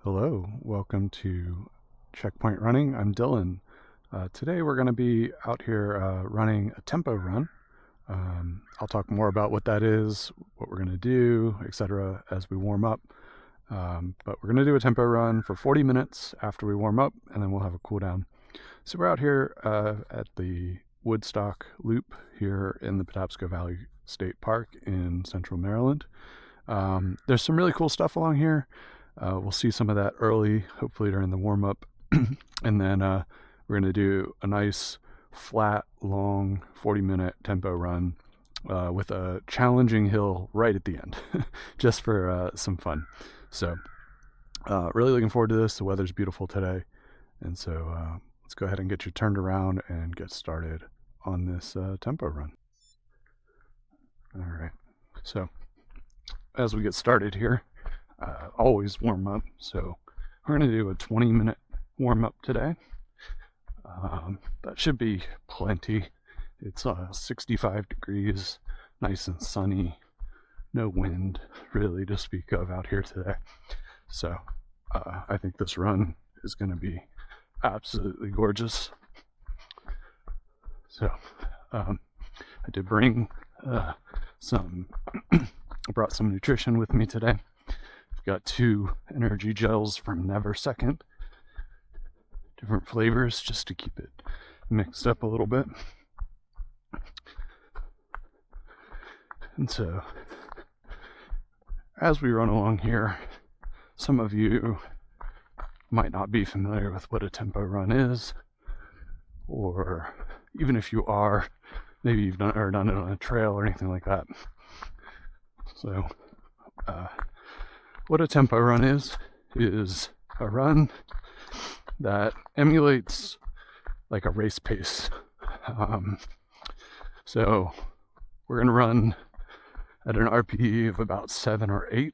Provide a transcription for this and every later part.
Hello, welcome to Checkpoint Running. I'm Dylan. Today we're going to be out here running a tempo run. I'll talk more about what that is, what we're going to do, etc. as we warm up. But we're going to do a tempo run for 40 minutes after we warm up, and then we'll have a cool down. So we're out here at the Woodstock Loop here in the Patapsco Valley State Park in central Maryland. There's some really cool stuff along here. We'll see some of that early, hopefully during the warm-up. And then we're going to do a nice, flat, long 40-minute tempo run with a challenging hill right at the end, just for some fun. So really looking forward to this. The weather's beautiful today. And so let's go ahead and get you turned around and get started on this tempo run. All right. So as we get started here, always warm up. So we're going to do a 20-minute warm up today. That should be plenty. It's 65 degrees, nice and sunny, no wind really to speak of out here today. So I think this run is going to be absolutely gorgeous. So I did bring I brought some nutrition with me today. Got 2 energy gels from Never Second, different flavors just to keep it mixed up a little bit. And so as we run along here, some of you might not be familiar with what a tempo run is, or even if you are, maybe you've done it on a trail or anything like that. So what a tempo run is a run that emulates like a race pace. So we're going to run at an RPE of about 7 or 8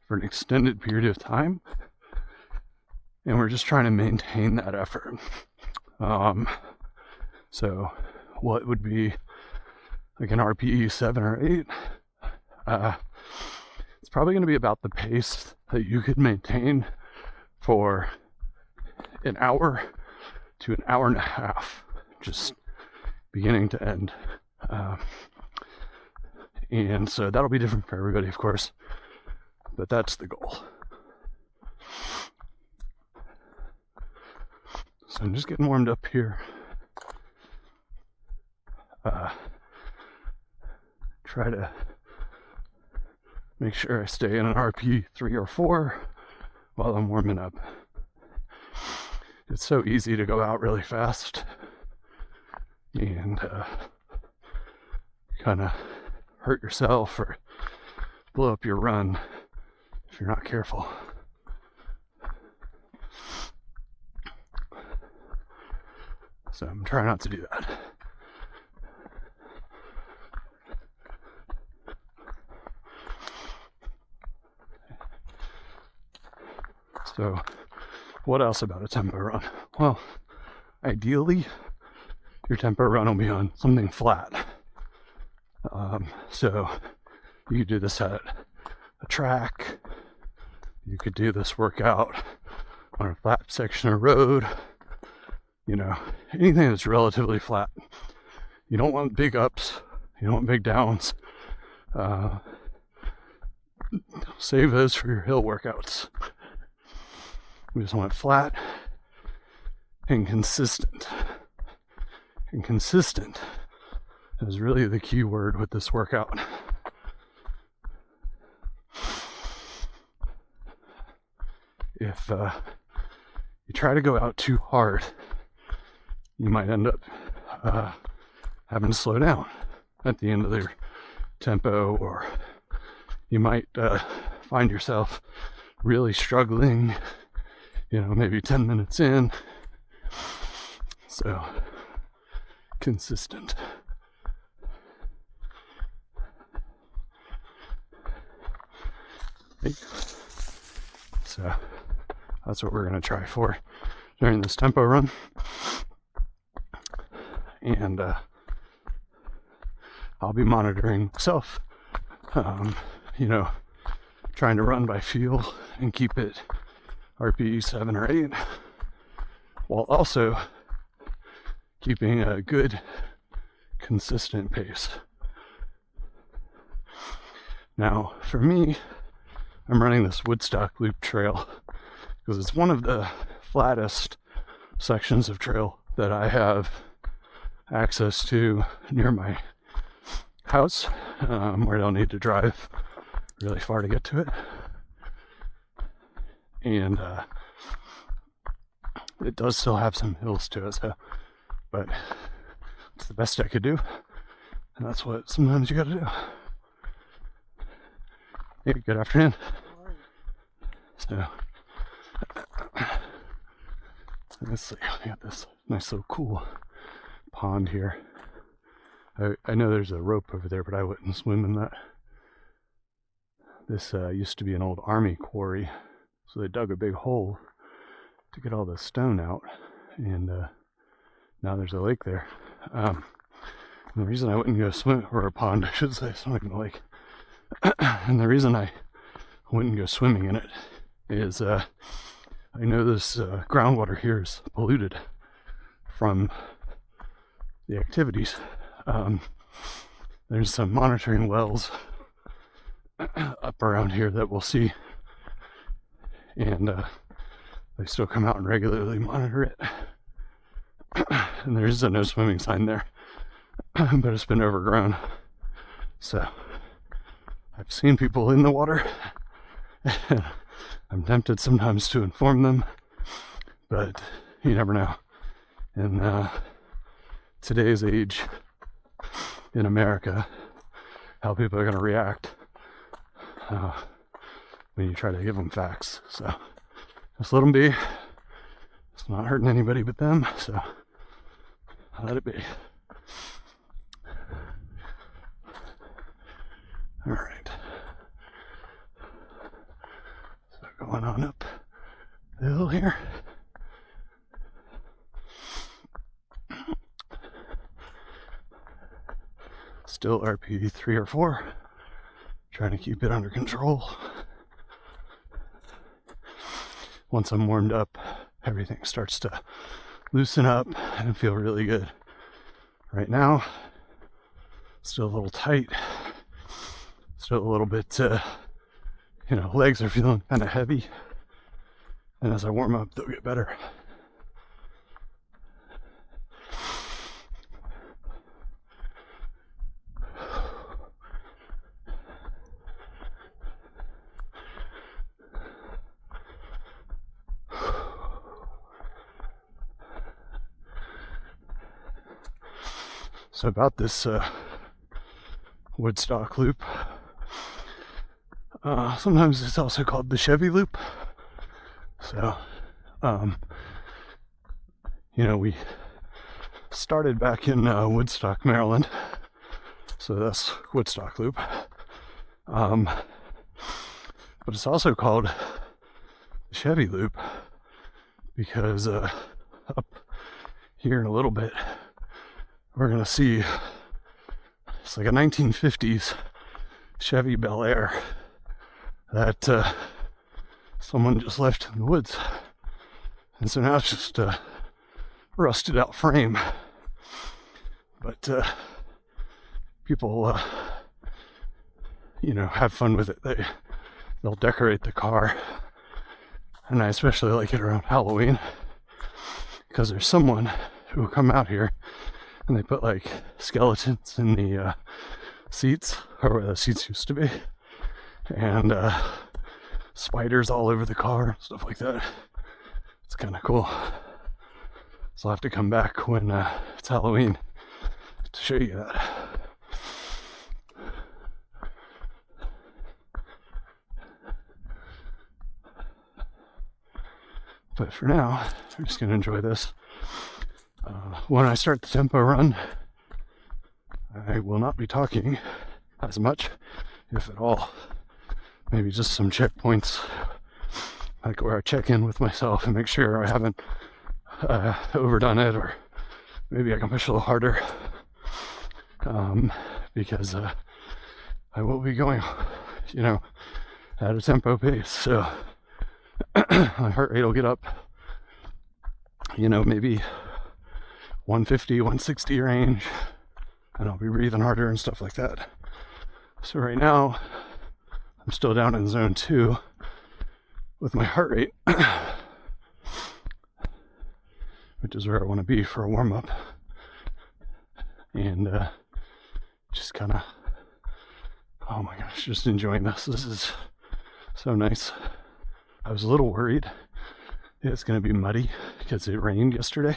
for an extended period of time. And we're just trying to maintain that effort. So what would be like an RPE 7 or 8? It's probably going to be about the pace that you could maintain for an hour to an hour and a half, just beginning to end. And so that'll be different for everybody, of course, but that's the goal. So I'm just getting warmed up here. Try to make sure I stay in an RP 3 or 4 while I'm warming up. It's so easy to go out really fast and kind of hurt yourself or blow up your run if you're not careful. So I'm trying not to do that. So what else about a tempo run? Well, ideally, your tempo run will be on something flat. So you could do this at a track. You could do this workout on a flat section of road. You know, anything that's relatively flat. You don't want big ups. You don't want big downs. Save those for your hill workouts. We just want it flat and consistent. And consistent is really the key word with this workout. If you try to go out too hard, you might end up having to slow down at the end of your tempo, or you might find yourself really struggling, maybe 10 minutes in. So, consistent. So, that's what we're going to try for during this tempo run. And I'll be monitoring myself, trying to run by feel and keep it RPE 7 or 8, while also keeping a good, consistent pace. Now, for me, I'm running this Woodstock Loop trail because it's one of the flattest sections of trail that I have access to near my house, where I don't need to drive really far to get to it. And it does still have some hills to it, so, but it's the best I could do, and that's what sometimes you gotta do. Hey, good afternoon. So, let's see, we got this nice little cool pond here. I know there's a rope over there, but I wouldn't swim in that. This used to be an old army quarry, so they dug a big hole to get all the stone out, and now there's a lake there. And the reason I wouldn't go swim, or a pond, I should say, it's not even a lake. And the reason I wouldn't go swimming in it is I know this groundwater here is polluted from the activities. There's some monitoring wells up around here that we'll see, and they still come out and regularly monitor it. And there is a no swimming sign there, but it's been overgrown. So I've seen people in the water. I'm tempted sometimes to inform them, but you never know. In today's age in America, how people are going to react when you try to give them facts. So just let them be. It's not hurting anybody but them, so let it be. All right. So going on up the hill here. Still RPE 3 or 4. Trying to keep it under control. Once I'm warmed up, everything starts to loosen up and feel really good. Right now, still a little tight. Still a little bit, legs are feeling kind of heavy. And as I warm up, they'll get better. So about this Woodstock Loop, sometimes it's also called the Chevy Loop. So, we started back in Woodstock, Maryland. So that's Woodstock Loop. But it's also called the Chevy Loop because up here in a little bit, we're going to see, it's like a 1950s Chevy Bel Air that someone just left in the woods. And so now it's just a rusted out frame. But people, have fun with it. They'll decorate the car. And I especially like it around Halloween because there's someone who will come out here and they put like skeletons in the seats, or where the seats used to be, and spiders all over the car, stuff like that. It's kind of cool. So I'll have to come back when it's Halloween to show you that. But for now, I'm just going to enjoy this. When I start the tempo run, I will not be talking as much, if at all. Maybe just some checkpoints, like where I check in with myself and make sure I haven't overdone it, or maybe I can push a little harder, because I will be going, at a tempo pace. So my heart rate will get up, maybe 150, 160 range, and I'll be breathing harder and stuff like that. So right now, I'm still down in zone 2 with my heart rate, which is where I want to be for a warm-up. And just kind of, oh my gosh, just enjoying this. This is so nice. I was a little worried it's going to be muddy because it rained yesterday.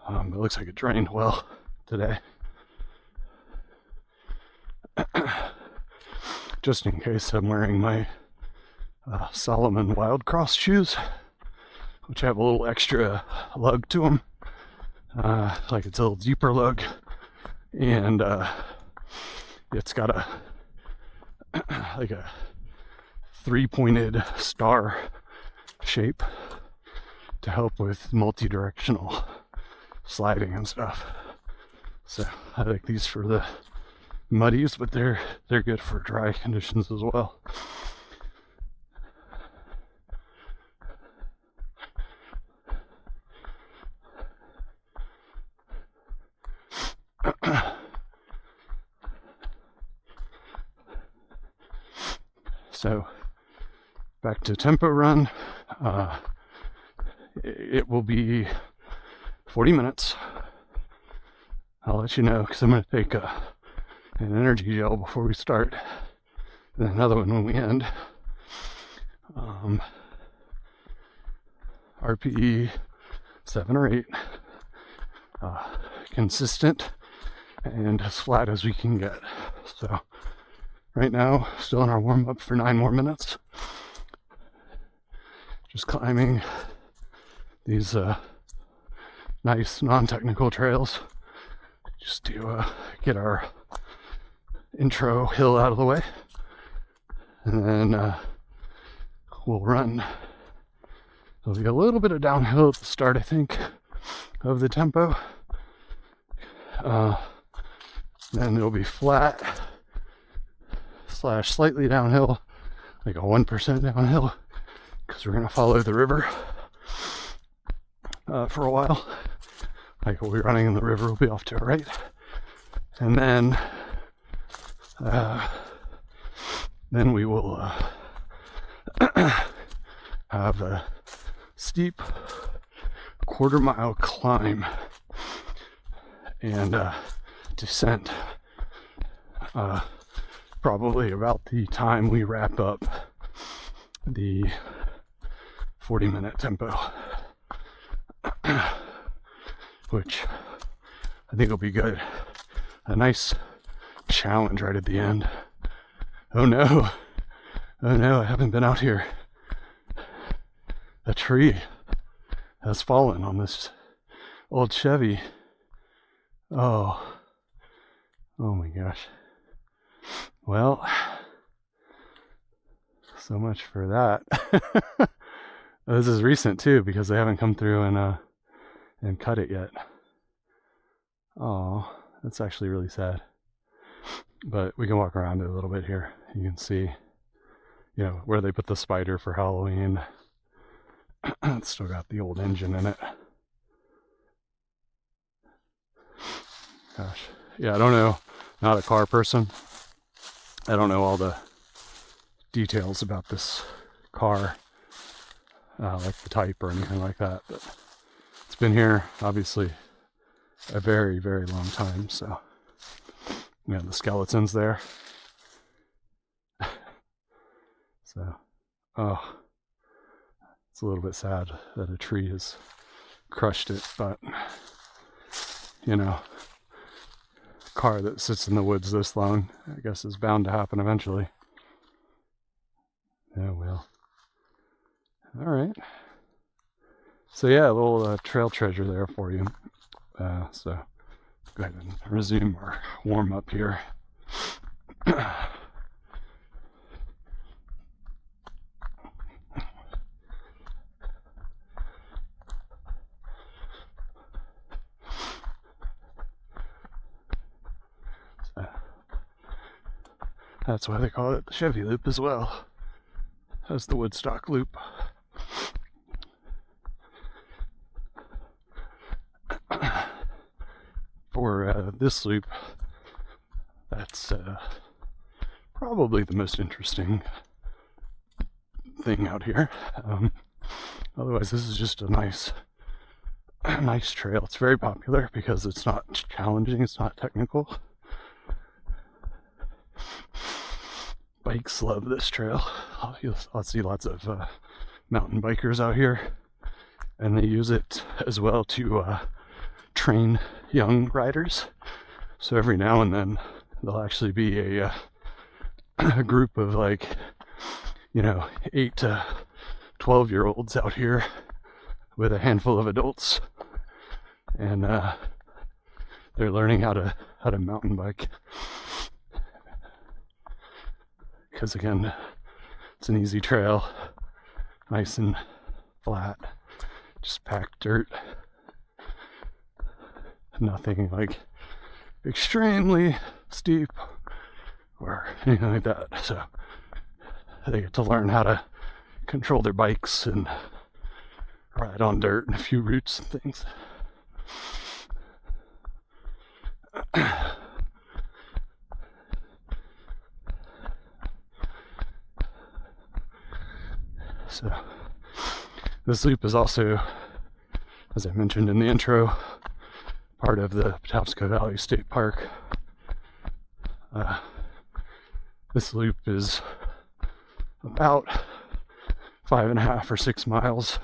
It looks like it drained well today. Just in case, I'm wearing my Solomon Wild Cross shoes, which have a little extra lug to them. Like it's a little deeper lug, and it's got a like a 3-pointed star shape to help with multi-directional sliding and stuff. So I like these for the muddies, but they're good for dry conditions as well. So back to tempo run. It will be 40 minutes. I'll let you know because I'm going to take an energy gel before we start, and then another one when we end. RPE 7 or 8. Consistent and as flat as we can get. So right now, still in our warm-up for 9 more minutes. Just climbing these nice non-technical trails just to get our intro hill out of the way. And then we'll run. There'll be a little bit of downhill at the start, I think, of the tempo. Then it'll be flat / slightly downhill, like a 1% downhill, because we're gonna follow the river for a while. Like we'll be running in the river, we'll be off to our right, and then we will have a steep 1/4-mile climb and descent, probably about the time we wrap up the 40-minute tempo, which I think will be good. A nice challenge right at the end. Oh no, I haven't been out here. A tree has fallen on this old Chevy. Oh my gosh. Well, so much for that. This is recent too, because they haven't come through and cut it yet. Oh, that's actually really sad. But we can walk around it a little bit here. You can see, where they put the spider for Halloween. It's still got the old engine in it. Gosh. Yeah, I don't know. Not a car person. I don't know all the details about this car, like the type or anything like that. But it's been here, obviously, a very, very long time. So, the skeleton's there. So, it's a little bit sad that a tree has crushed it, but, car that sits in the woods this long, I guess, is bound to happen eventually. Oh well. All right. So yeah, a little trail treasure there for you. So go ahead and resume our warm up here. That's why they call it the Chevy Loop as well as the Woodstock Loop. for this loop, that's probably the most interesting thing out here. Otherwise, this is just a nice trail. It's very popular because it's not challenging, it's not technical. Bikes love this trail. I'll see lots of mountain bikers out here, and they use it as well to train young riders. So every now and then there'll actually be a group of 8 to 12-year-olds out here with a handful of adults, and they're learning how to mountain bike. Because again, it's an easy trail, nice and flat, just packed dirt. Nothing like extremely steep or anything like that. So they get to learn how to control their bikes and ride on dirt and a few routes and things. So this loop is also, as I mentioned in the intro, part of the Patapsco Valley State Park. This loop is about 5.5 or 6 miles,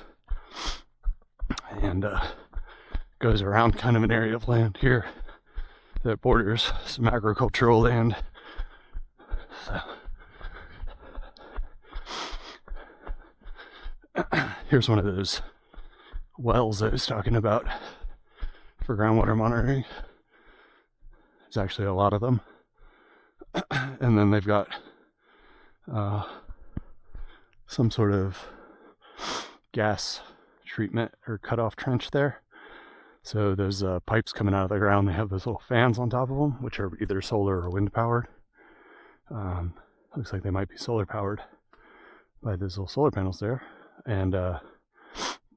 and goes around kind of an area of land here that borders some agricultural land. So here's one of those wells I was talking about for groundwater monitoring. There's actually a lot of them. And then they've got some sort of gas treatment or cutoff trench there. So those pipes coming out of the ground, they have those little fans on top of them, which are either solar or wind powered. Looks like they might be solar powered by those little solar panels there. And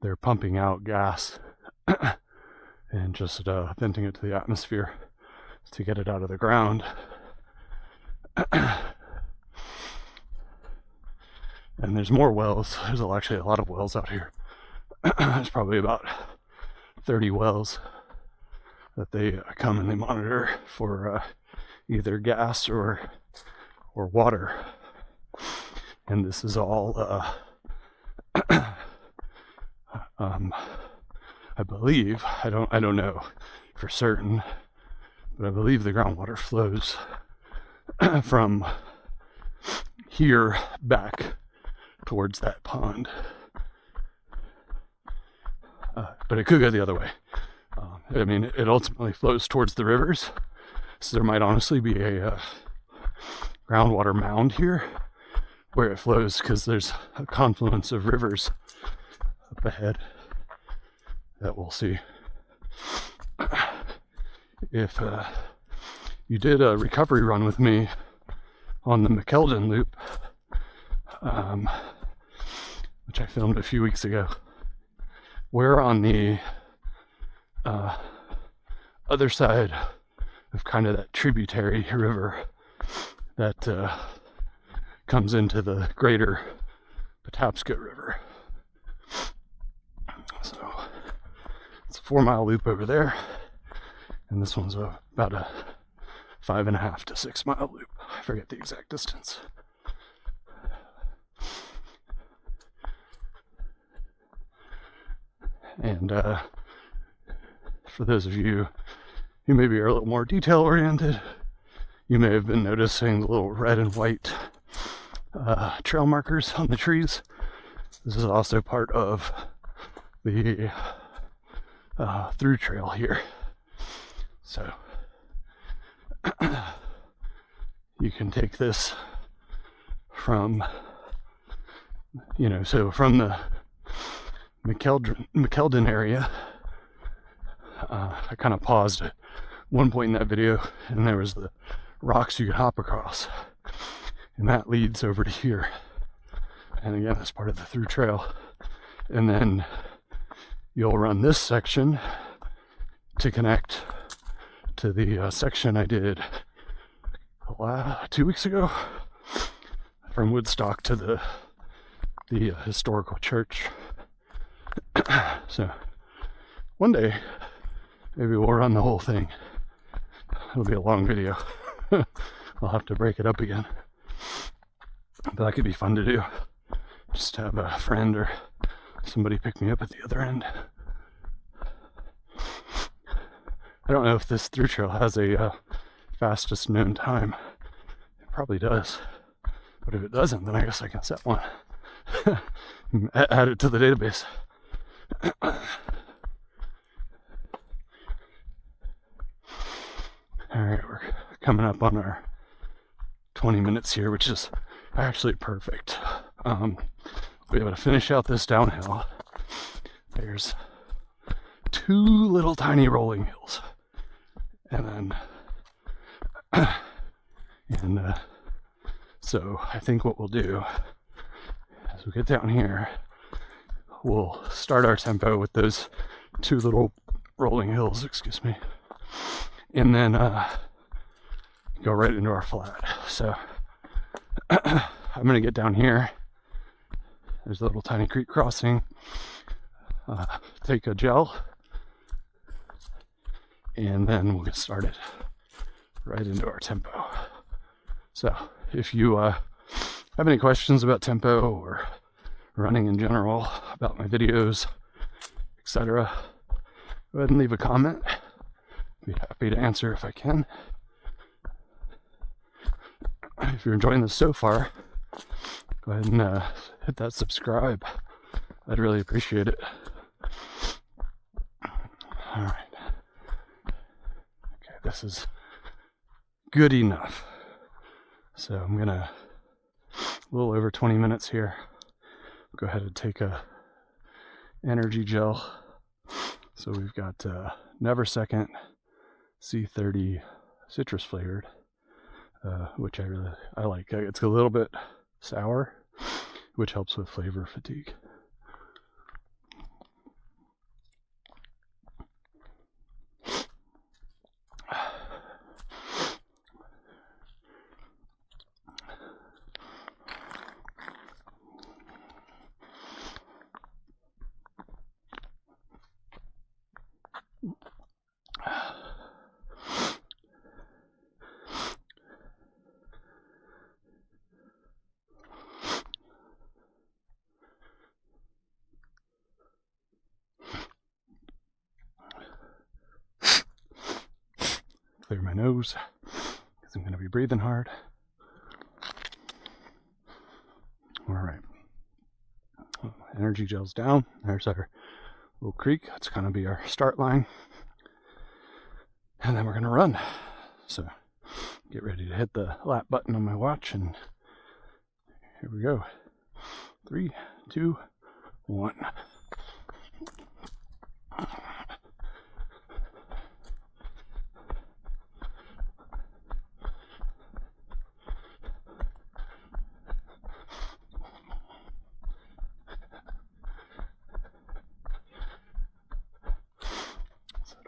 they're pumping out gas and just venting it to the atmosphere to get it out of the ground. And there's more wells. There's actually a lot of wells out here. There's probably about 30 wells that they come and they monitor for either gas or water. And this is all I believe, I don't know for certain, but I believe the groundwater flows from here back towards that pond. But it could go the other way. I mean, it ultimately flows towards the rivers, so there might honestly be a groundwater mound here where it flows, because there's a confluence of rivers up ahead that we'll see. If you did a recovery run with me on the McKeldin Loop, which I filmed a few weeks ago, we're on the other side of kind of that tributary river that comes into the greater Patapsco River. So it's a 4-mile loop over there, and this one's about a 5.5 to 6 mile loop. I forget the exact distance. And for those of you who maybe are a little more detail oriented, you may have been noticing the little red and white trail markers on the trees. This is also part of the through trail here. So you can take this from, so from the McKeldin area. I kind of paused at one point in that video, and there was the rocks you could hop across, and that leads over to here. And again, that's part of the through trail. And then you'll run this section to connect to the section I did 2 weeks ago from Woodstock to the historical church. So one day maybe we'll run the whole thing. It'll be a long video. I'll have to break it up again, but that could be fun to do. Just have a friend or somebody pick me up at the other end. I don't know if this through trail has a fastest known time. It probably does, but if it doesn't, then I guess I can set one. Add it to the database. Alright, we're coming up on our 20 minutes here, which is actually perfect. We'll be able to finish out this downhill. There's 2 little tiny rolling hills. And then, so I think what we'll do as we get down here, we'll start our tempo with those 2 little rolling hills, excuse me, and then go right into our flat. So I'm gonna get down here. There's a little tiny creek crossing. Take a gel, and then we'll get started right into our tempo. So if you have any questions about tempo or running in general, about my videos, etc., go ahead and leave a comment. Be happy to answer if I can. If you're enjoying this so far, go ahead and hit that subscribe. I'd really appreciate it. Alright. Okay, this is good enough. So I'm gonna, a little over 20 minutes here, go ahead and take a energy gel. So we've got Never Second C30 citrus flavored, which I like. It's a little bit sour, which helps with flavor fatigue. Clear my nose because I'm going to be breathing hard. All right. Energy gel's down. There's our little creek. That's going to be our start line. And then we're going to run. So get ready to hit the lap button on my watch, and here we go. 3, 2, 1. I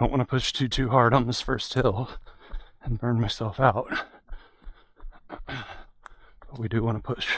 don't want to push too hard on this first hill and burn myself out, but we do want to push.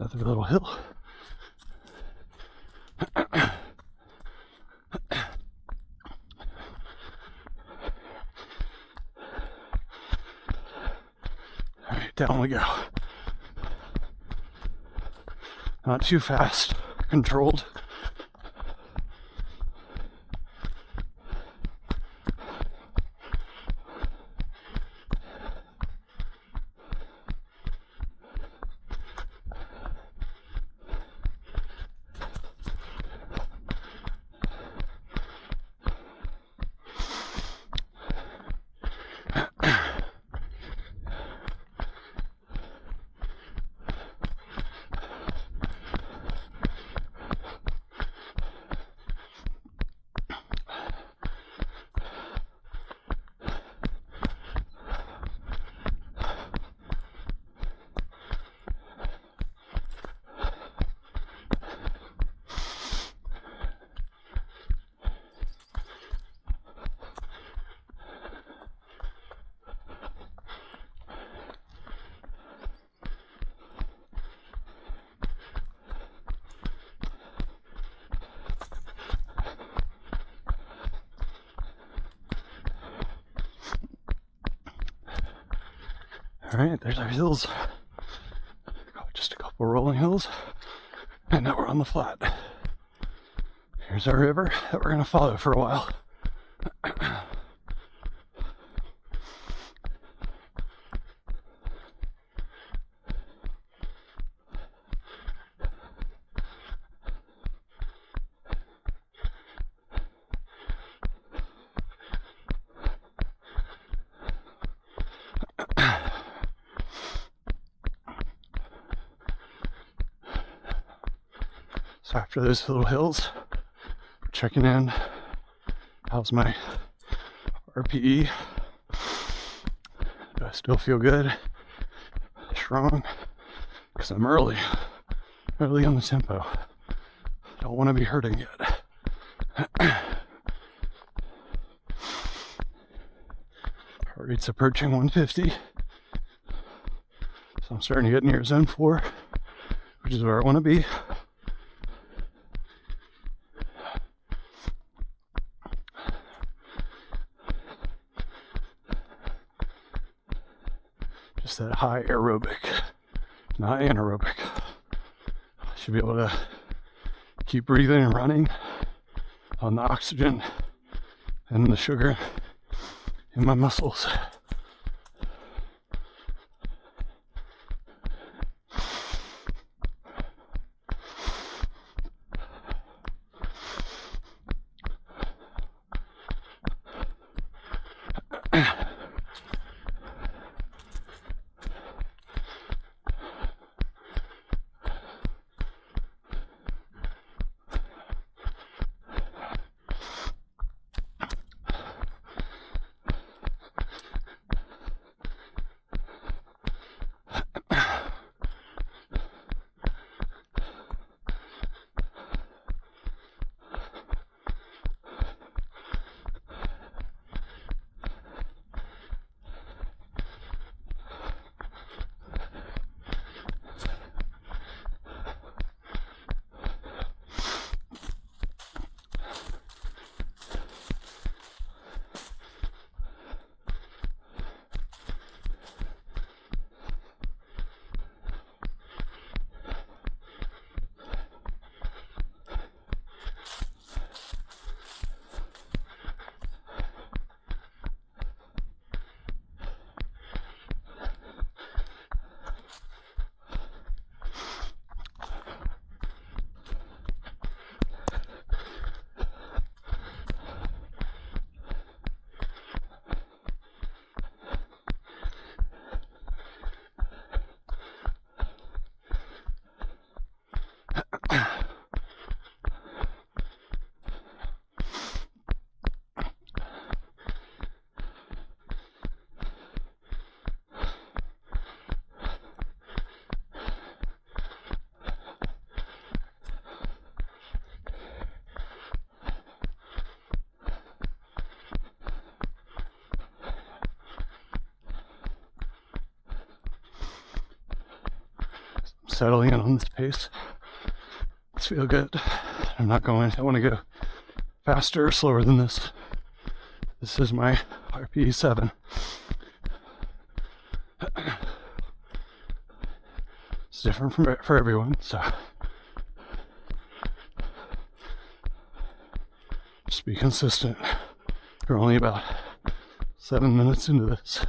Another little hill. Alright, down we go. Not too fast, controlled. Alright, there's our hills. Just a couple rolling hills. And now we're on the flat. Here's our river that we're going to follow for a while. So after those little hills, checking in, how's my RPE? Do I still feel good? Strong? Because I'm early on the tempo. Don't want to be hurting yet. Heart rate's approaching 150. So I'm starting to get near zone 4, which is where I want to be. Just that high aerobic, not anaerobic. I should be able to keep breathing and running on the oxygen and the sugar in my muscles. Settling in on this pace. Let's feel good. I'm not going, I want to go faster or slower than this. This is my RPE 7. It's different for everyone, so just be consistent. We're only about 7 minutes into this.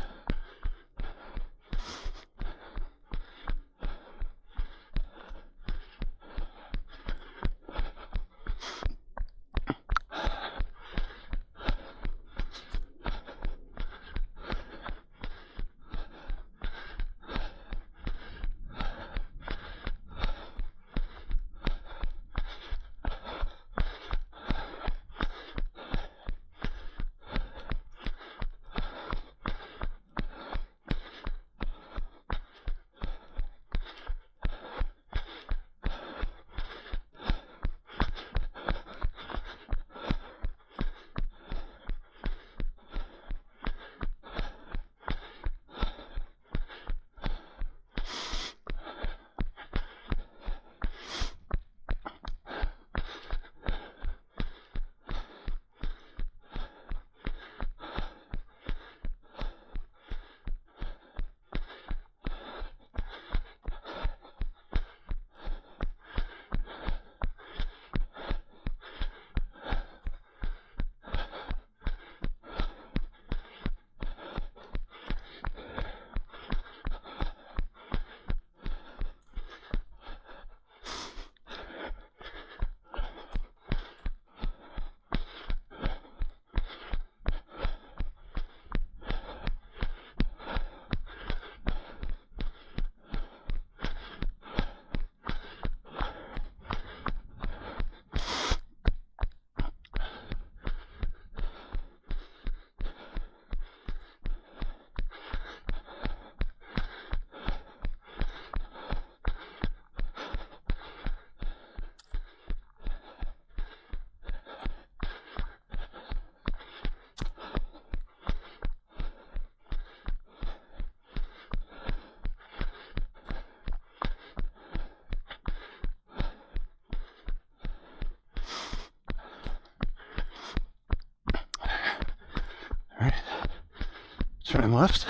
turn left.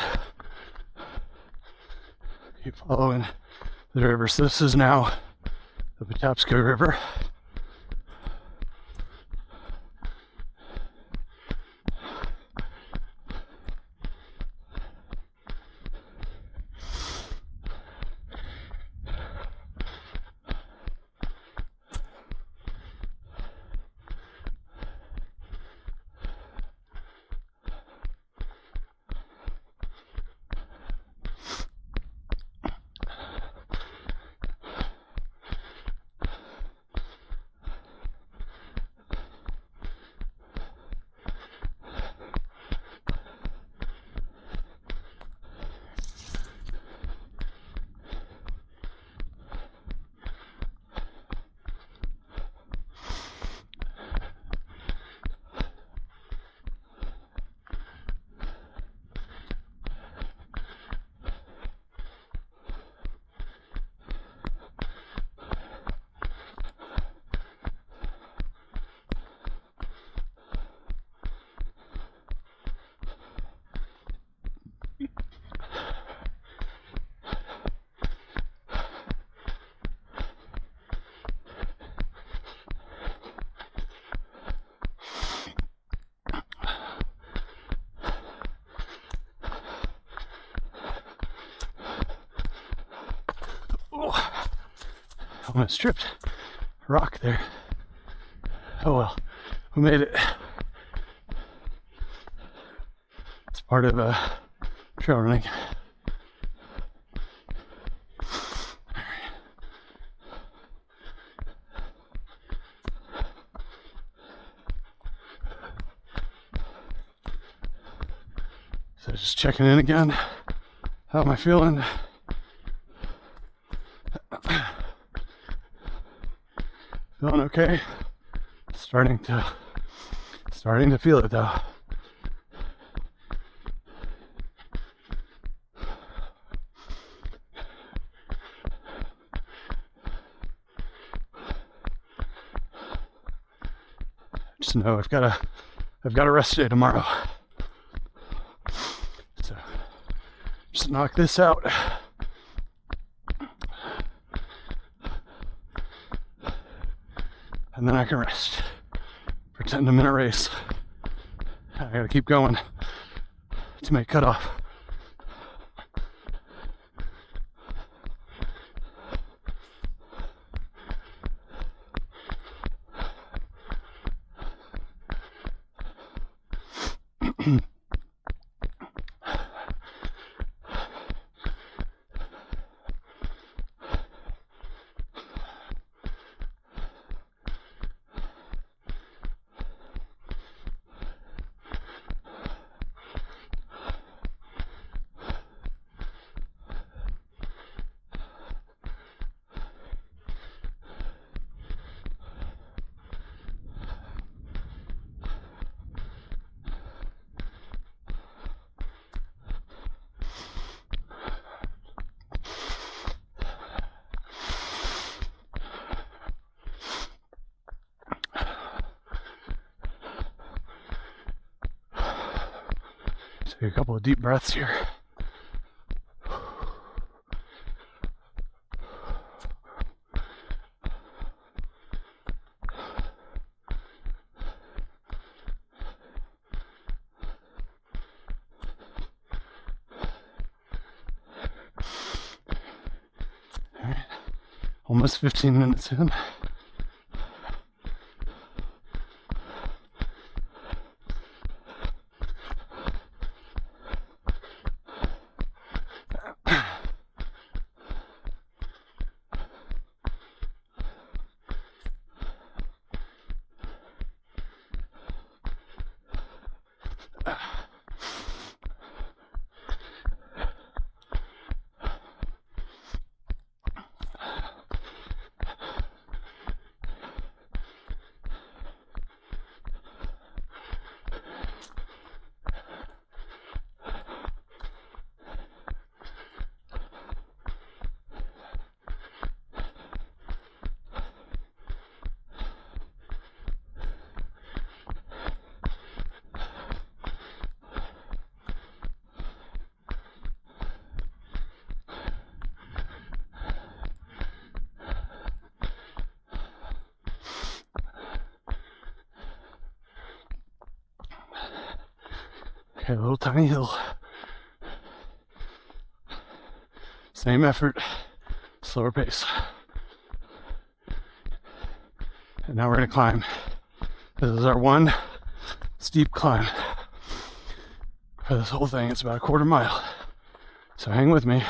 Keep following the river. So this is now the Patapsco River. Oh, almost tripped a rock there. Oh well, we made it. It's part of trail running. So just checking in again. How am I feeling? Feeling okay. Starting to feel it though. Just know I've got a rest day tomorrow. So just knock this out. And then I can rest for 10-minute race. I gotta keep going to make cutoff. Take a couple of deep breaths here. All right, almost 15 minutes in. Okay, a little tiny hill. Same effort, slower pace. And now we're gonna climb. This is our one steep climb for this whole thing. It's about a quarter mile. So hang with me.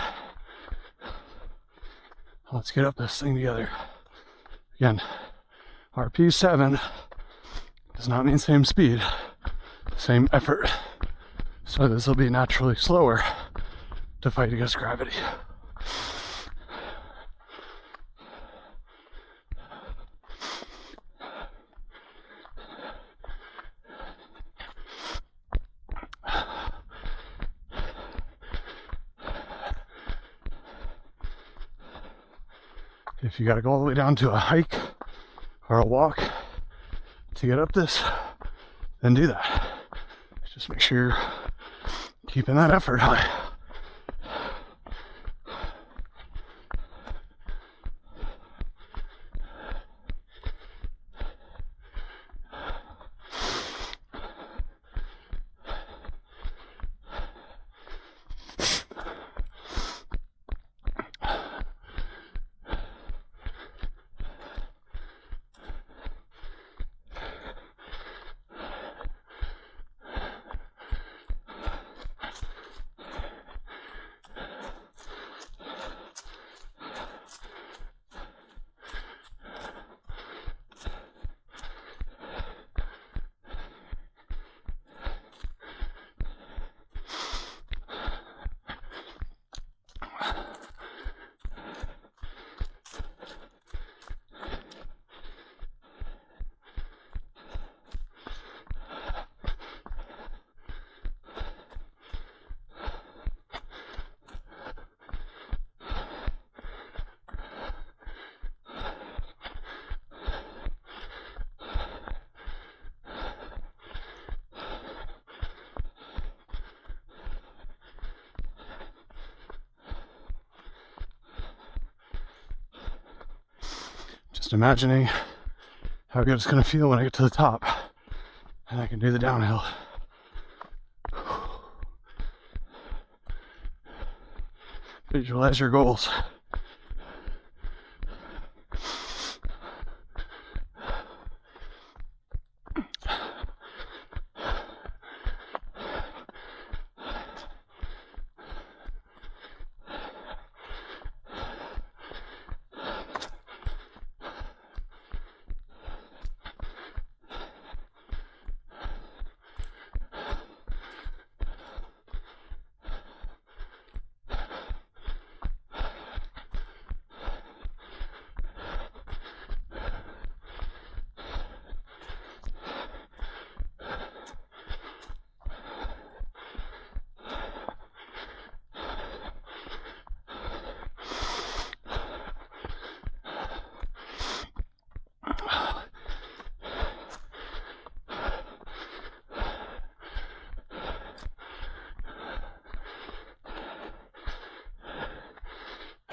Let's get up this thing together. Again, RP7 does not mean same speed, same effort. So this will be naturally slower to fight against gravity. If you got to go all the way down to a hike or a walk to get up this, then do that. Just make sure you're keeping that effort high. Just imagining how good it's going to feel when I get to the top and I can do the downhill. Visualize your goals.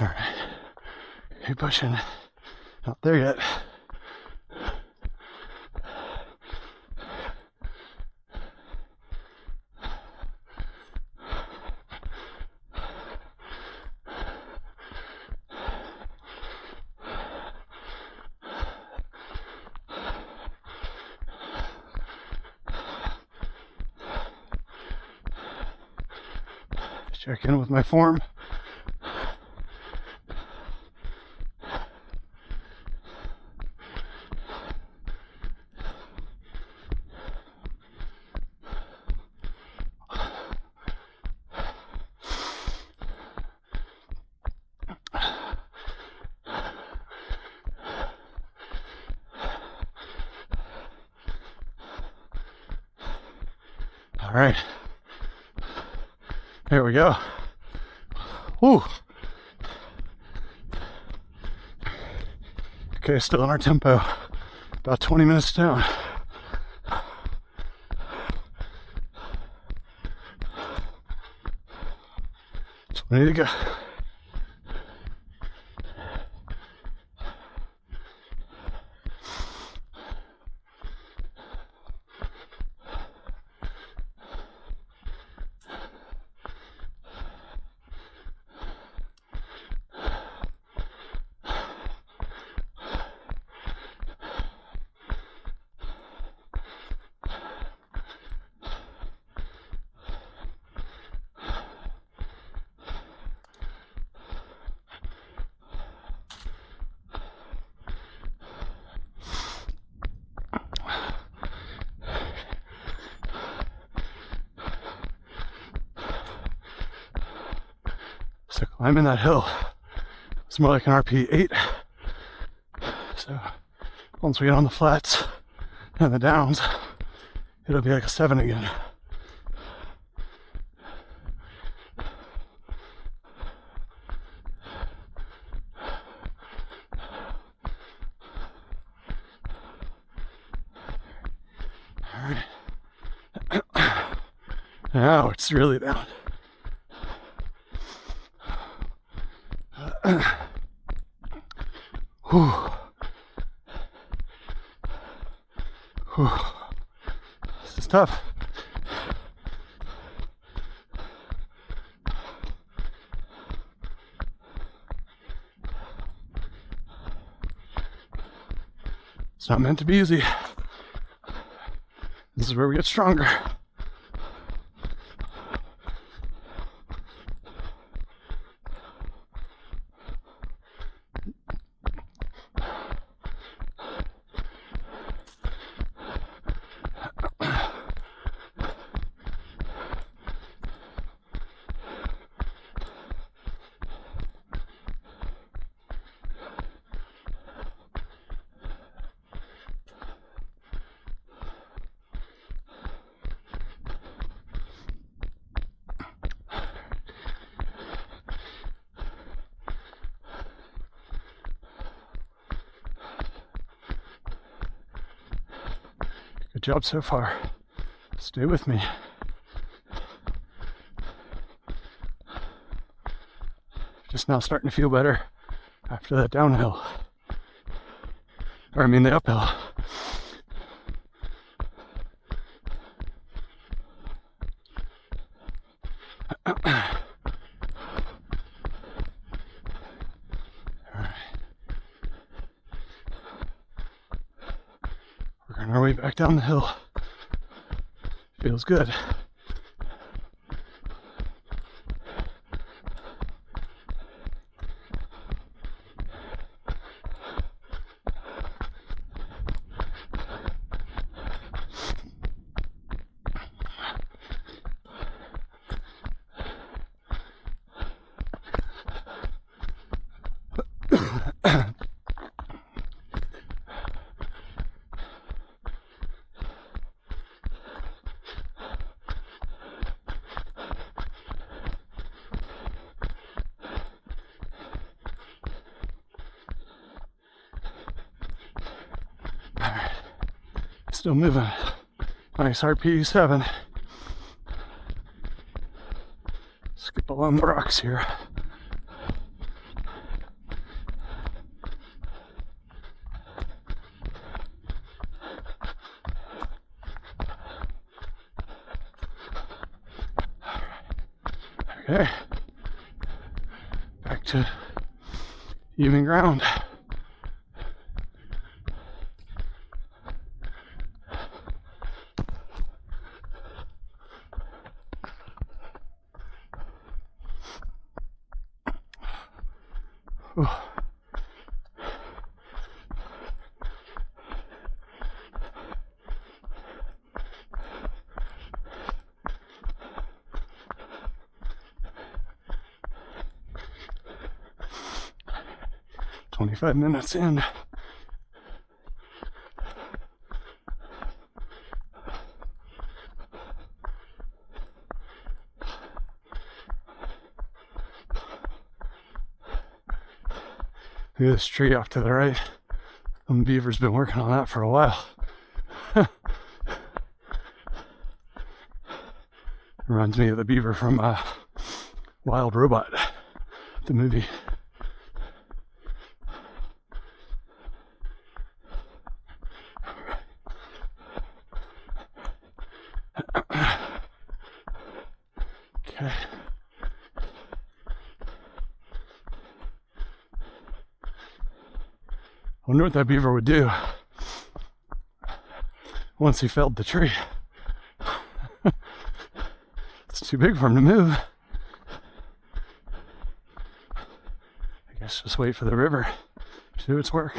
All right, keep pushing. Not there yet. Check in with my form. All right, there we go. Woo. Okay, still in our tempo. About 20 minutes down. So we need to go. So climbing that hill, it's more like an RP 8. So once we get on the flats and the downs, it'll be like a 7 again. Alright. Now it's really down. Whew. Whew. This is tough. It's not meant to be easy. This is where we get stronger. Good job so far. Stay with me. Just now starting to feel better after that downhill. Or I mean the uphill. Our way back down the hill. Feels good. Still moving. Nice RP7. Skip along the rocks here. Okay. Back to even ground. Ooh. "25 minutes in." Look at this tree off to the right. Some beaver's been working on that for a while. Reminds me of the beaver from Wild Robot, the movie. Okay. I wonder what that beaver would do once he felled the tree. It's too big for him to move. I guess just wait for the river to do its work.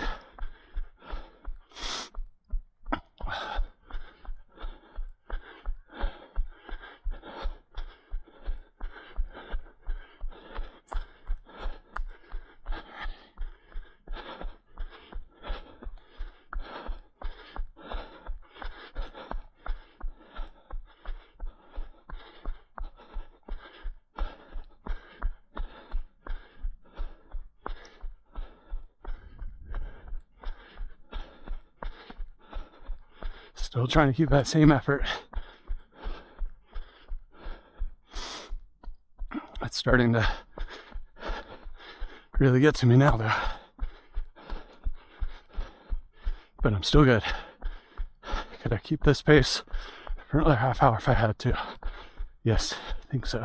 Still trying to keep that same effort. It's starting to really get to me now, though. But I'm still good. Could I keep this pace for another half hour if I had to? Yes, I think so.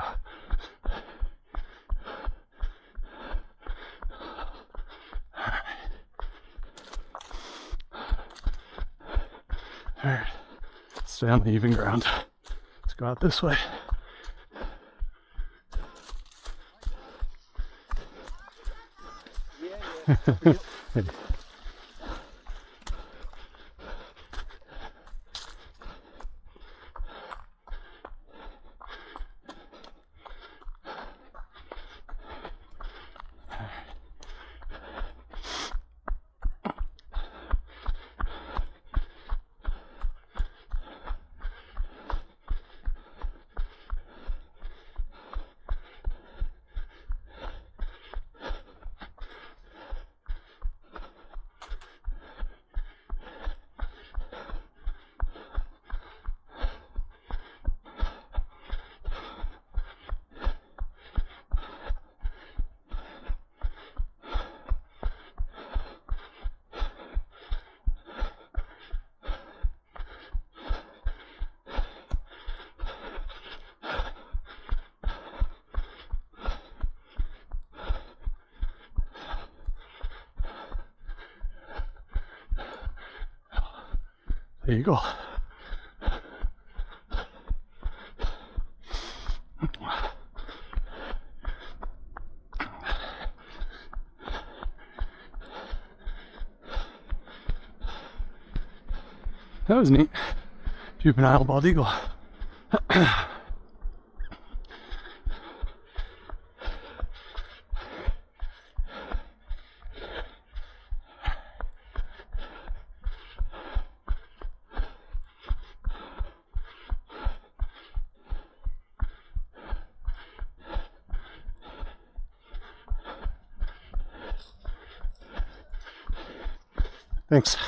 Alright, stay on the even ground. Let's go out this way. Hey. There you go. That was neat. Juvenile bald eagle. Thanks.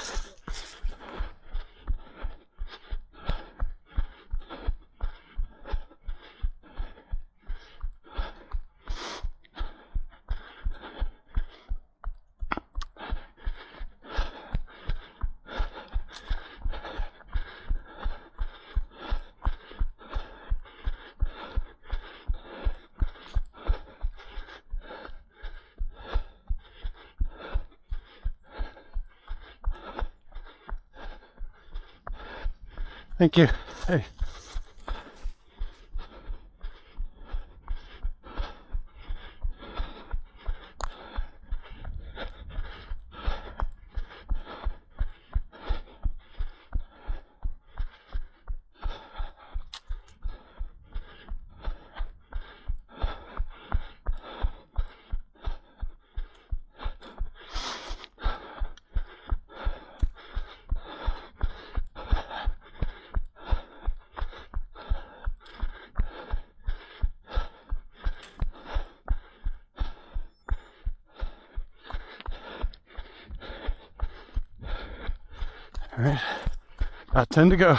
Thank you. Hey. All right, about 10 to go.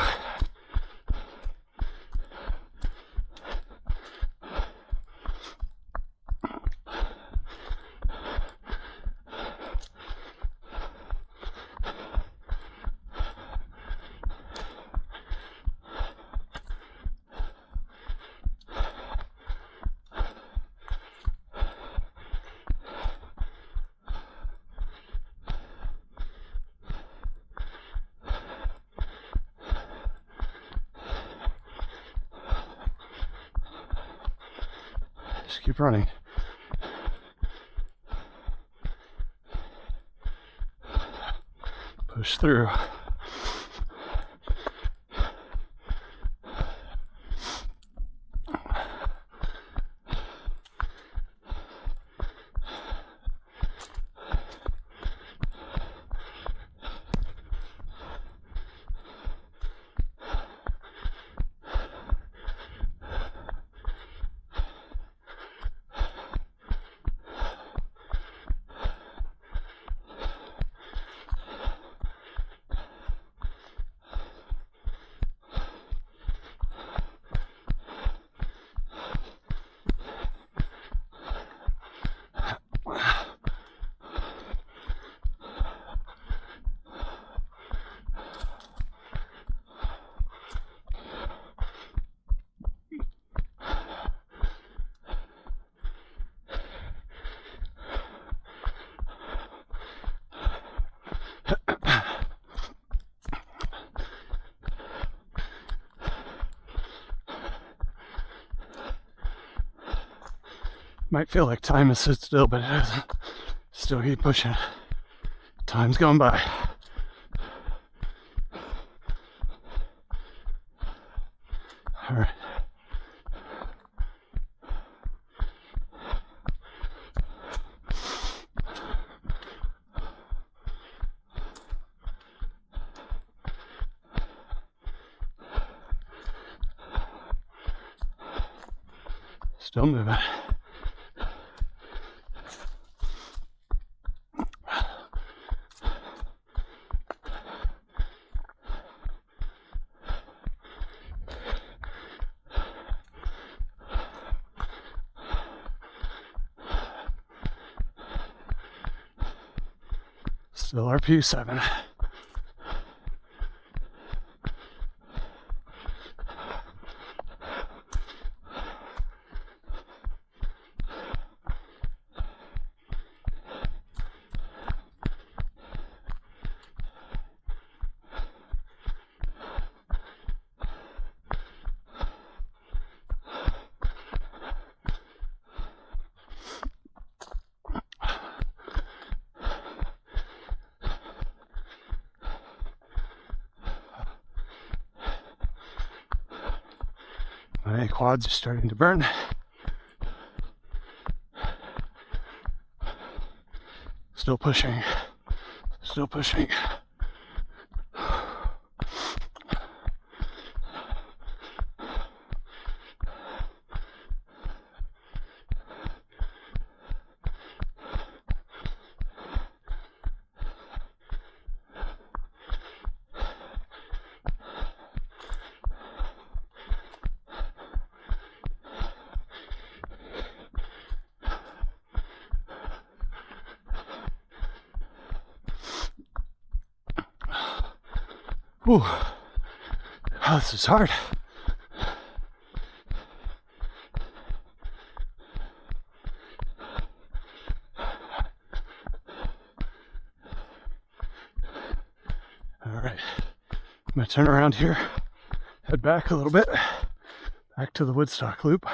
Just keep running. Push through. Might feel like time has stood still, but it doesn't. Still keep pushing. Time's going by. All right. Still moving. Still RP7. My quads are starting to burn. Still pushing. Still pushing. Whew. Oh, this is hard. All right, I'm gonna turn around here, head back a little bit, back to the Woodstock Loop.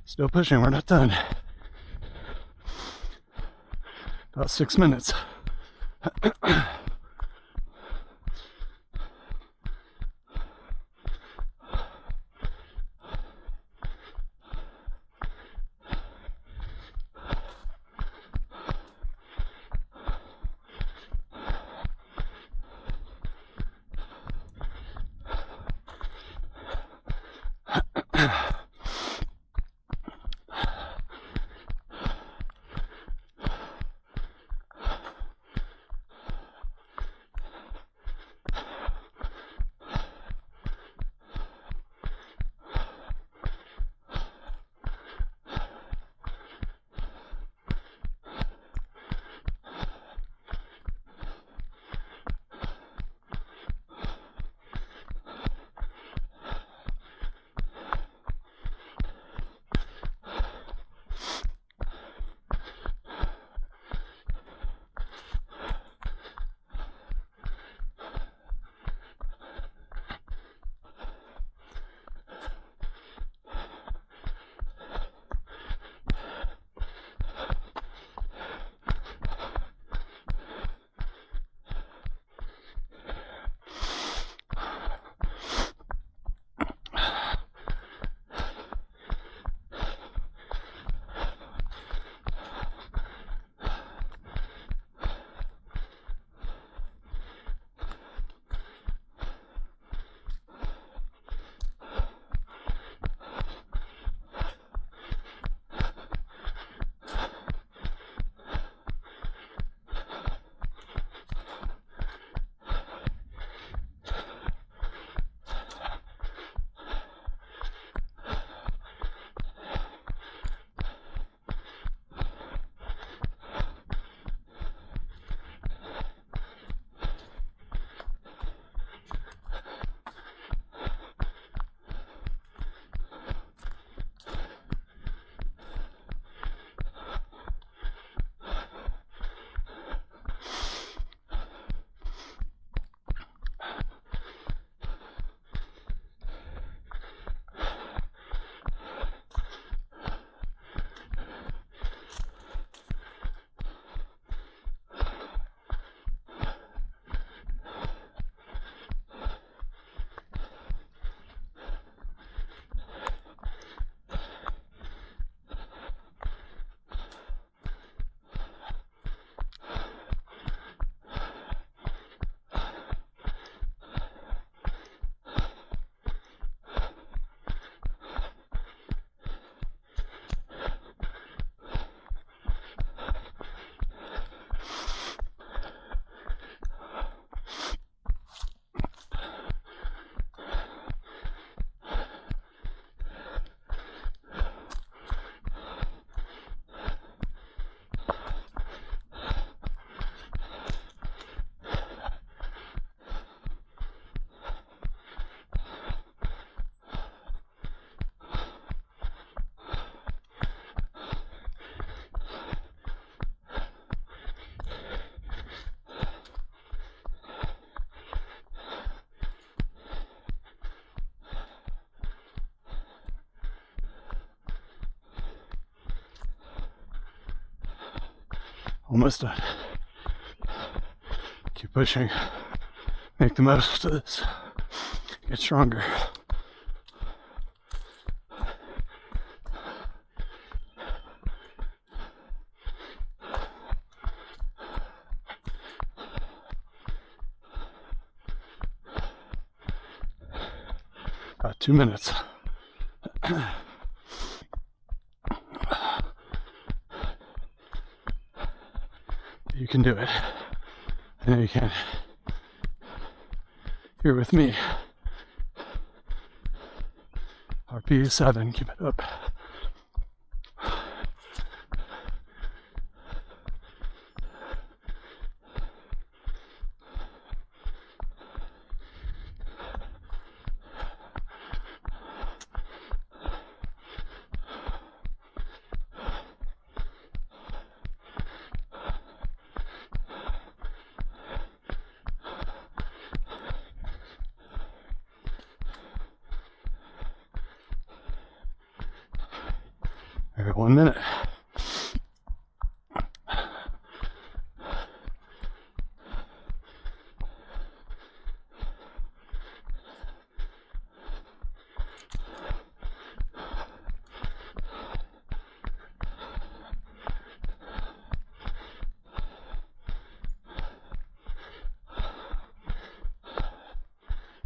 Still pushing, we're not done. About 6 minutes. Almost done. Keep pushing. Make the most of this. Get stronger. About 2 minutes. You can do it. I know you can. You're with me. RP 7, keep it up. All right, 1 minute.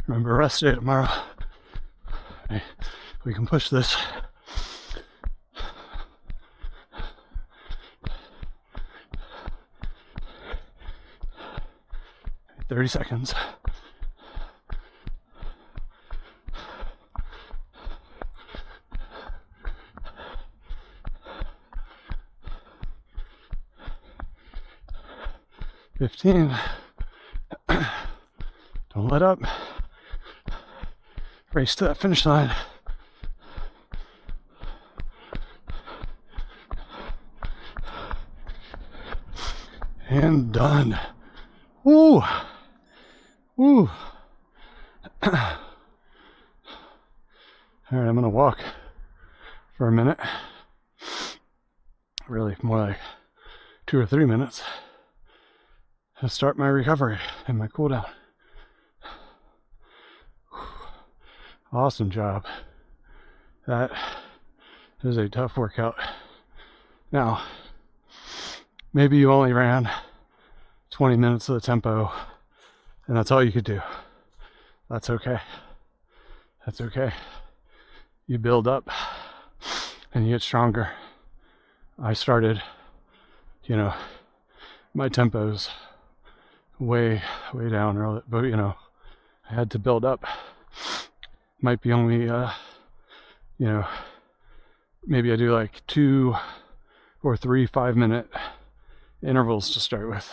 Remember, rest day tomorrow. Hey, we can push this. Hey, 30 seconds. $15. Don't let up. Race to that finish line. And done. Woo! Woo! All right, I'm gonna walk for a minute. Really, more like 2 or 3 minutes. To start my recovery and my cool down. Awesome job. That is a tough workout. Now, maybe you only ran 20 minutes of the tempo and that's all you could do. That's okay. That's okay. You build up and you get stronger. I started, my tempo's way down early, but I had to build up. Might be only, maybe I do like 2 or 3 5-minute intervals to start with.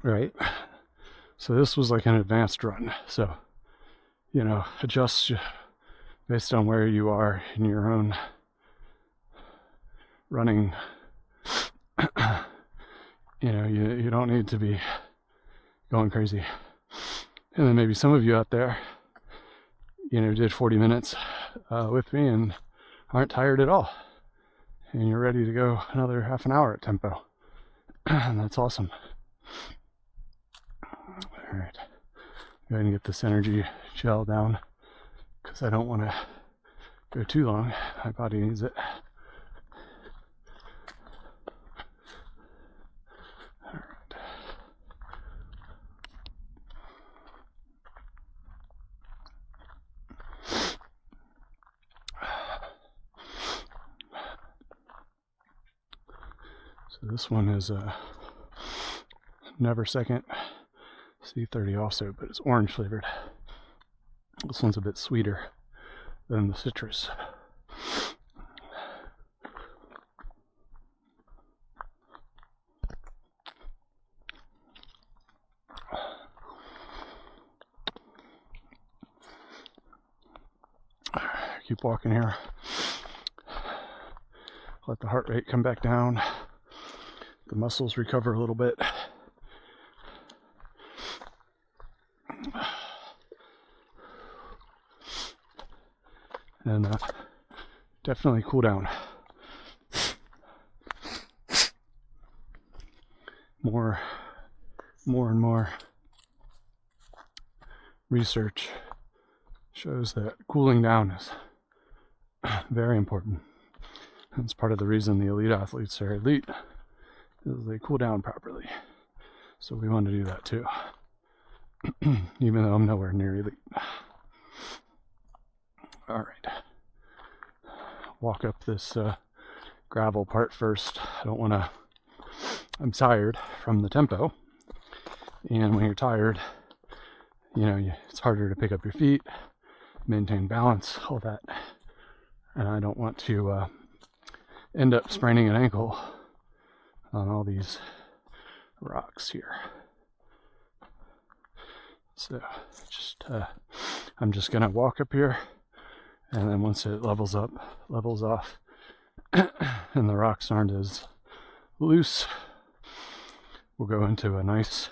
Right? So this was like an advanced run. So, adjust based on where you are in your own running. You don't need to be going crazy. And then maybe some of you out there, did 40 minutes with me and aren't tired at all. And you're ready to go another half an hour at tempo. And that's awesome. All right. Go ahead and get this energy gel down because I don't want to go too long. My body needs it. So this one is Never Second C30 also, but it's orange flavored. This one's a bit sweeter than the citrus. Keep walking here. Let the heart rate come back down. The muscles recover a little bit. And definitely cool down. more and more research shows that cooling down is very important. That's part of the reason the elite athletes are elite, is they cool down properly. So we want to do that too, even though I'm nowhere near elite. All right, walk up this gravel part first. I'm tired from the tempo, and when you're tired, it's harder to pick up your feet, maintain balance, all that. And I don't want to end up spraining an ankle on all these rocks here. So I'm just gonna walk up here, and then once it levels off, and the rocks aren't as loose, we'll go into a nice,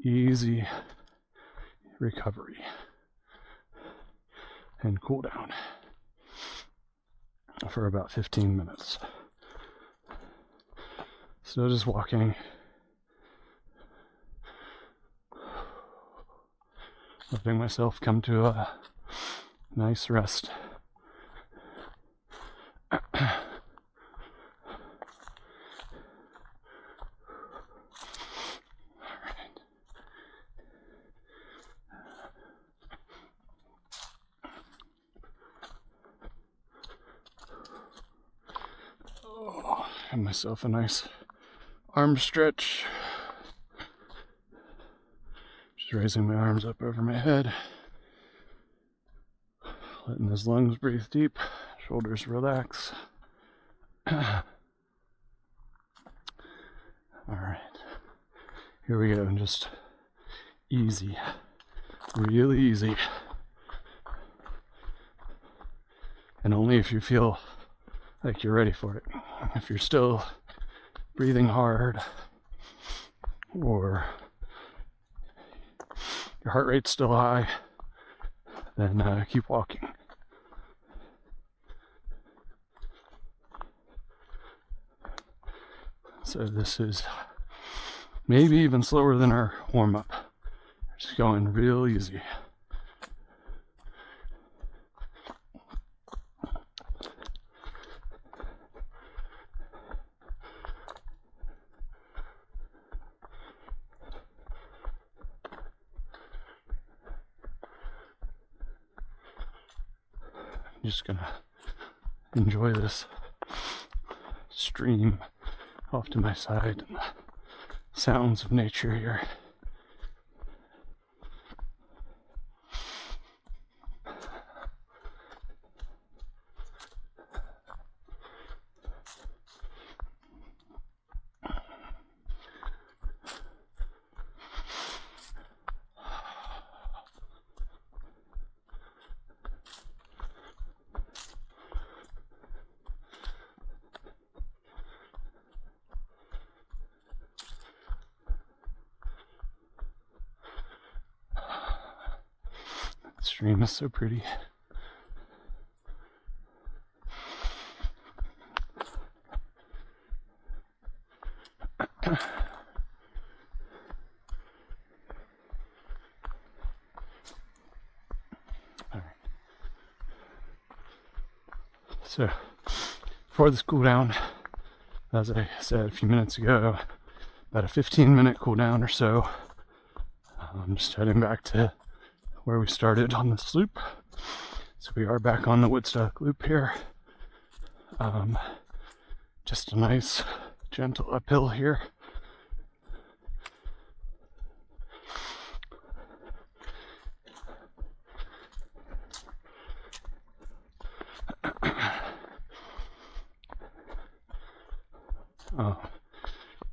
easy recovery and cool down for about 15 minutes. So just walking, letting myself come to a nice rest. Give myself a nice arm stretch. Just raising my arms up over my head. Letting those lungs breathe deep. Shoulders relax. Alright. Here we go. Just easy. Really easy. And only if you feel like you're ready for it. If you're still breathing hard, or your heart rate's still high, then keep walking. So this is maybe even slower than our warm-up. Just going real easy. I'm just gonna enjoy this stream off to my side and the sounds of nature here. The stream is so pretty. So, for this cool down, as I said a few minutes ago, about a 15-minute cool down or so. I'm just heading back to where we started on this loop. So we are back on the Woodstock Loop here. Just a nice, gentle uphill here.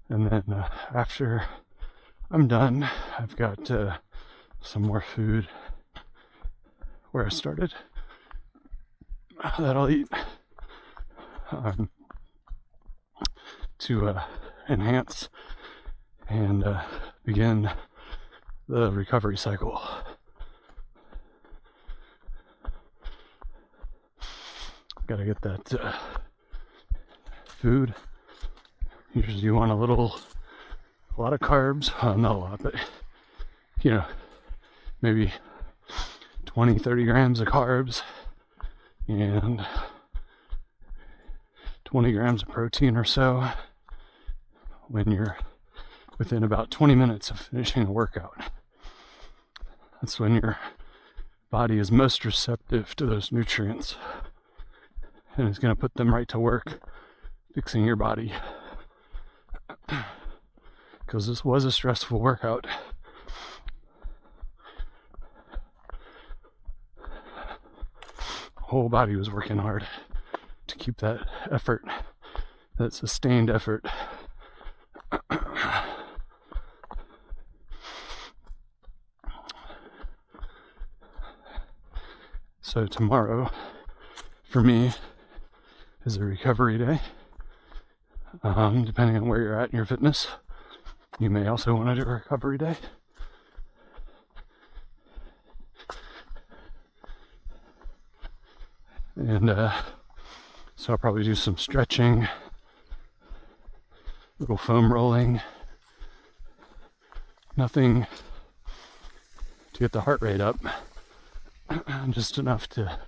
And then after I'm done, I've got some more food where I started that I'll eat to enhance and begin the recovery cycle. Gotta get that food. Usually you want a little a lot of carbs, not a lot, but you know, maybe 20-30 grams of carbs and 20 grams of protein or so when you're within about 20 minutes of finishing a workout. That's when your body is most receptive to those nutrients and is going to put them right to work fixing your body. Because this was a stressful workout. Whole body was working hard to keep that effort, that sustained effort. So tomorrow, for me, is a recovery day. Depending on where you're at in your fitness, you may also want to do a recovery day. And so I'll probably do some stretching, little foam rolling, nothing to get the heart rate up, just enough to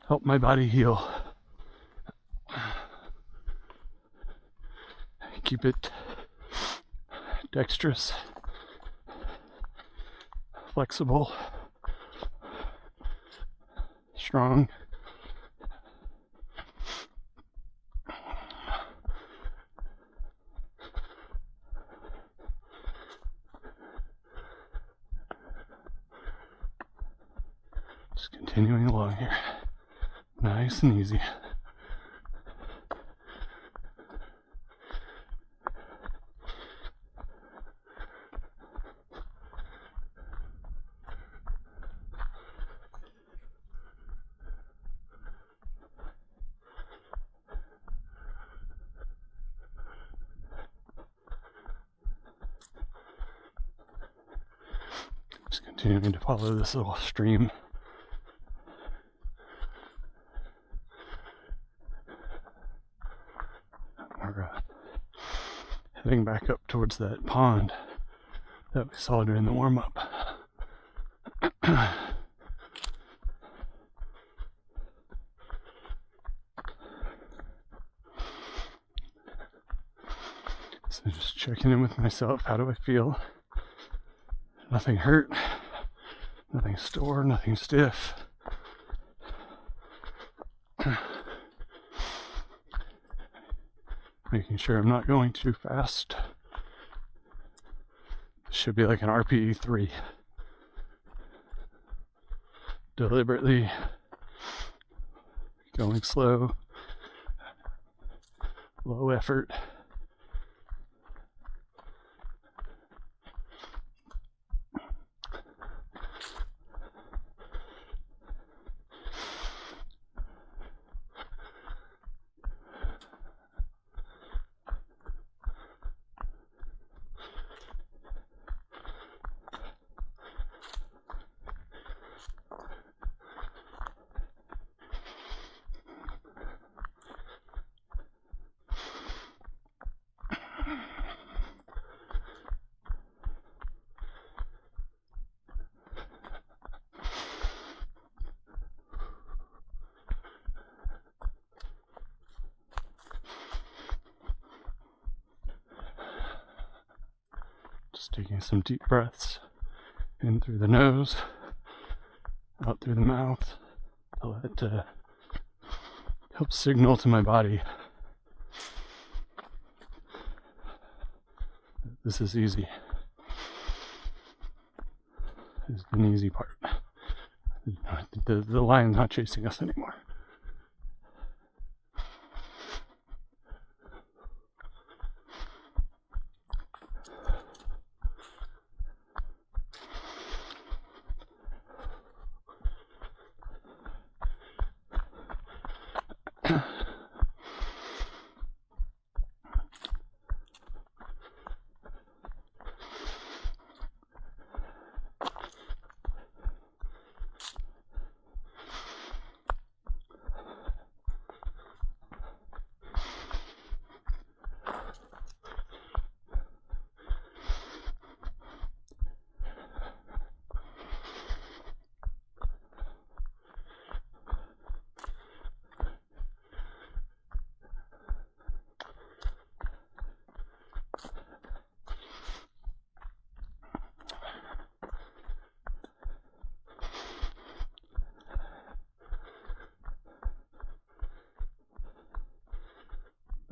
help my body heal. Keep it dexterous, flexible, strong. Just continuing along here, nice and easy. Just continuing to follow this little stream. We're heading back up towards that pond that we saw during the warm-up. So just checking in with myself. How do I feel? Nothing hurt, nothing sore, nothing stiff. Making sure I'm not going too fast. This should be like an RPE 3. Deliberately going slow, low effort. Just taking some deep breaths in through the nose, out through the mouth, to let help signal to my body that this is easy. This is an easy part. The lion's not chasing us anymore.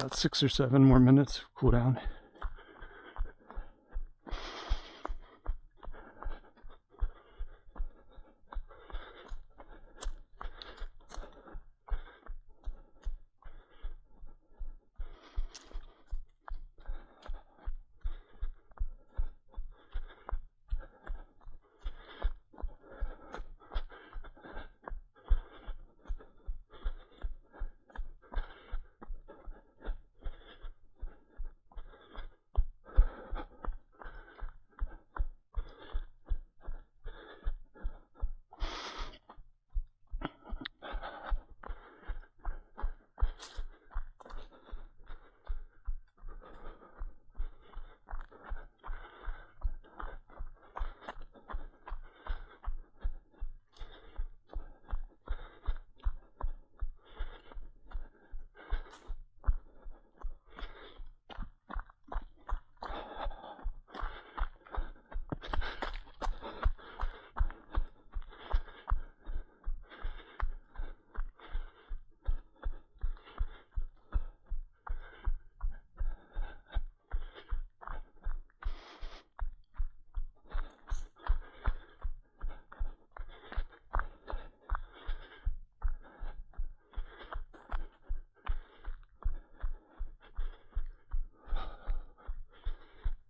about 6 or 7 more minutes of cool down.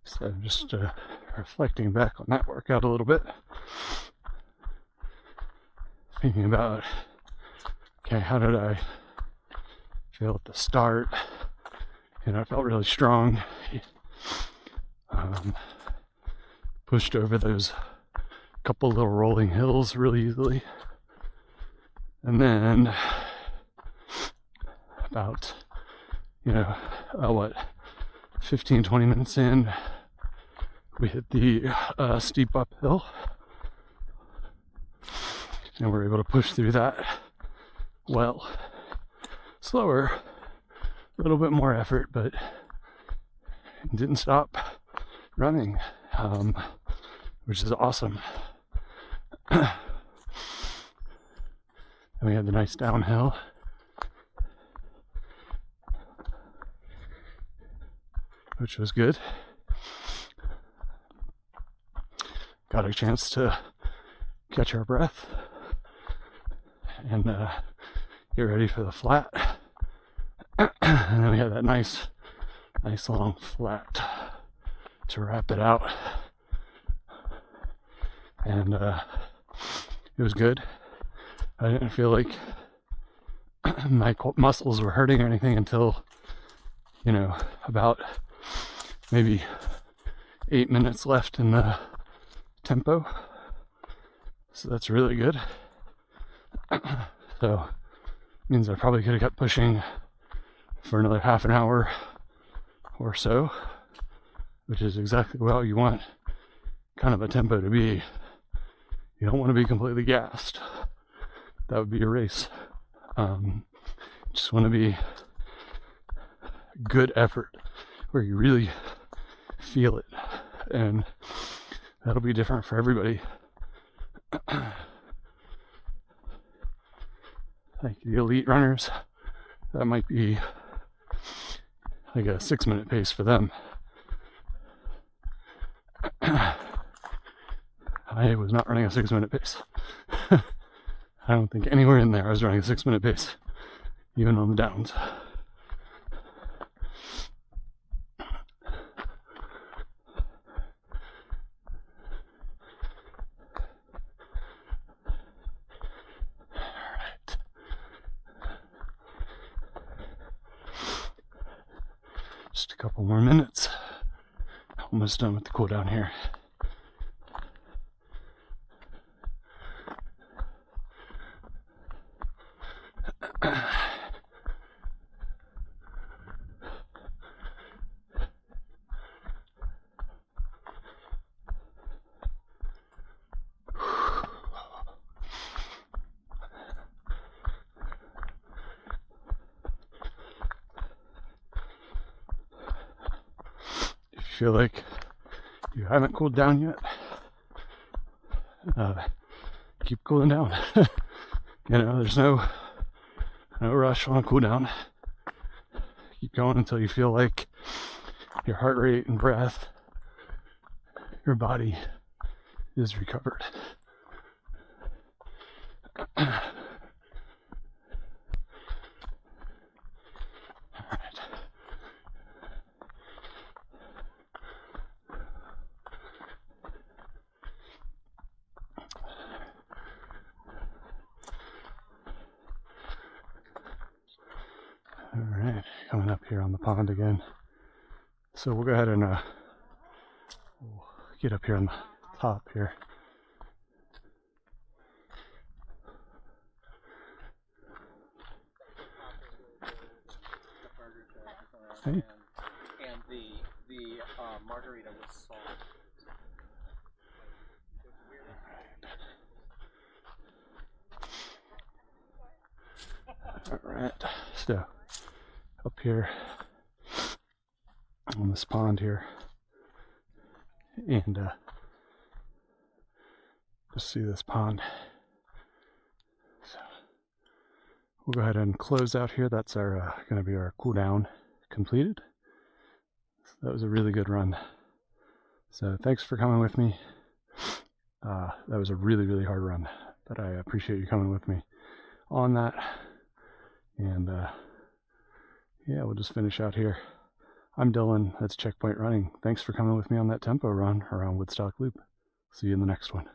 So just reflecting back on that workout a little bit, thinking about, okay, how did I feel at the start? You know, I felt really strong. Pushed over those couple little rolling hills really easily. And then about, 15-20 minutes in, we hit the steep uphill, and we're able to push through that well. Slower, a little bit more effort, but didn't stop running, which is awesome. And we had the nice downhill. Which was good. Got a chance to catch our breath and get ready for the flat. And then we had that nice long flat to wrap it out. And it was good. I didn't feel like my muscles were hurting or anything until, about maybe 8 minutes left in the tempo. So that's really good. So means I probably could have kept pushing for another half an hour or so, which is exactly what you want kind of a tempo to be. You don't want to be completely gassed. That would be a race. Just want to be good effort where you really feel it, and that'll be different for everybody. Like the elite runners, that might be like a 6-minute pace for them. I was not running a 6-minute pace. I don't think anywhere in there I was running a 6-minute pace, even on the downs. Just a couple more minutes. Almost done with the cool down here. Feel like you haven't cooled down yet, keep cooling down. There's no rush on a cool down. keep going until you feel like your heart rate and breath, your body is recovered. Alright, coming up here on the pond again. So we'll go ahead and we'll get up here on the top here. Hey. And the margarita with salt. Alright, so up here on this pond here, and just see this pond. So we'll go ahead and close out here. That's our going to be our cool down completed. So that was a really good run. So thanks for coming with me. That was a really hard run, but I appreciate you coming with me on that. And yeah, we'll just finish out here. I'm Dylan, that's Checkpoint Running. Thanks for coming with me on that tempo run around Woodstock Loop. See you in the next one.